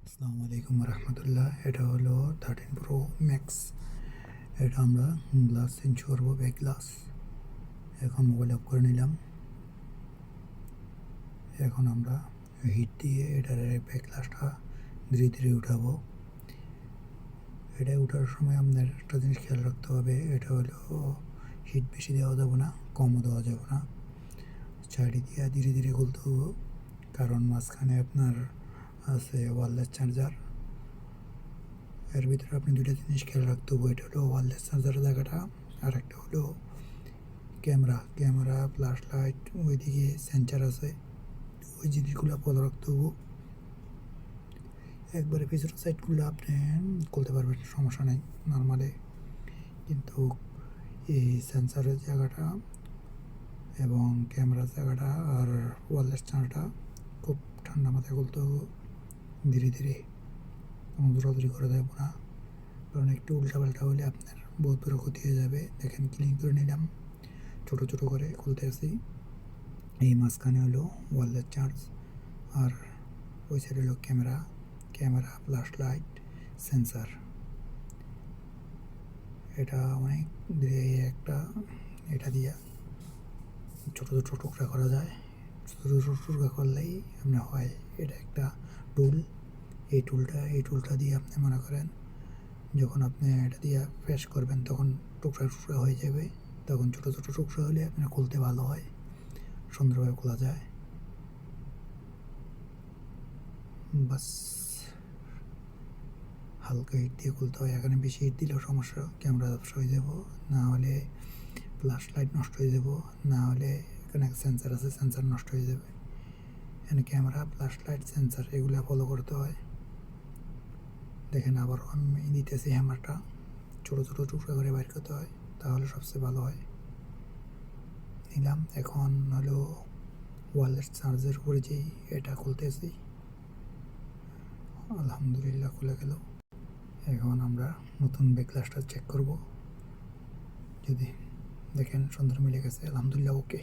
আসসালামু আলাইকুম রহমতুল্লাহ। এটা হলো 13 Pro Max। এটা আমরা গ্লাস চেঞ্জ করবো, ব্যাক গ্লাস। এখন মোবাইল অফ করে নিলাম। এখন আমরা হিট দিয়ে এটার ব্যাক গ্লাসটা ধীরে ধীরে উঠাবো। এটা উঠার সময় আপনার একটা জিনিস খেয়াল রাখতে হবে, এটা হলো হিট বেশি দেওয়া যাবে না, কমও দেওয়া যাবে না। সাইডে দিয়ে ধীরে ধীরে খুলতে হবে, কারণ মাঝখানে আপনার আছে ওয়্যারলেস চার্জার। এর ভিতরে আপনি দুইটা জিনিস খেয়াল রাখতে হবে, এটা হলো ওয়্যারলেস চার্জারের জায়গাটা, আর একটা হলো ক্যামেরা ফ্ল্যাশ লাইট, ওইদিকে সেন্সার আছে। ওই জিনিসগুলো ফলো রাখতে হবে। একবারে পিছনের সাইডগুলো আপনি খুলতে পারবেন, সমস্যা নেই নর্মালি, কিন্তু এই সেন্সারের জায়গাটা এবং ক্যামেরার জায়গাটা আর ওয়্যারলেস চার্জারটা খুব ঠান্ডা মাথায় খুলতে হবে, ধীরে ধীরে, কোনো দৌড়াদৌড়ি করে দেবো না, কারণ একটু উল্টাপাল্টা হলে আপনার বহুত বড় ক্ষতি হয়ে যাবে। দেখেন, ক্লিন করে নিলাম, ছোটো ছোটো করে খুলতে আসি। এই মাঝখানে হলো ওয়্যারলেস চার্জ, আর ওই সাইড হলো ক্যামেরা ফ্ল্যাশ লাইট সেন্সার। এটা অনেক এটা দিয়ে ছোটো ছোটো টুকরা করা যায়। ছোটো ছোটো টুকরা করলেই আপনার হয়। এটা একটা টুল। এই টুলটা দিয়ে আপনি মনে করেন যখন আপনি এটা দিয়ে প্রেস করবেন তখন টুকরা টুকরা হয়ে যাবে। তখন ছোটো ছোটো টুকরা হলে আপনার খুলতে ভালো হয়, সুন্দরভাবে খোলা যায়। বাস, হালকা হিট দিয়ে খুলতে হয়। এখানে বেশি হিট দিলেও সমস্যা, ক্যামেরা নষ্ট হয়ে যাব, না হলে ফ্ল্যাশ লাইট নষ্ট হয়ে যাব, না হলে এখানে সেন্সার আছে, সেন্সার নষ্ট হয়ে যাবে। এখানে ক্যামেরা ফ্ল্যাশ লাইট সেন্সার এগুলো ফলো করতে হয়। দেখেন, আবার আমি দিতেছি হ্যামারটা, ছোটো ছোটো টুকরা করে বাইর করতে হয়, তাহলে সবচেয়ে ভালো হয়। নিলাম। এখন হলো ওয়্যারলেস চার্জের উপরে যেই এটা খুলতেছি, আলহামদুলিল্লাহ খুলে গেল। এখন আমরা নতুন ব্যাক গ্লাসটা চেক করব। যদি দেখেন সুন্দর মিলে গেছে, আলহামদুলিল্লাহ, ওকে।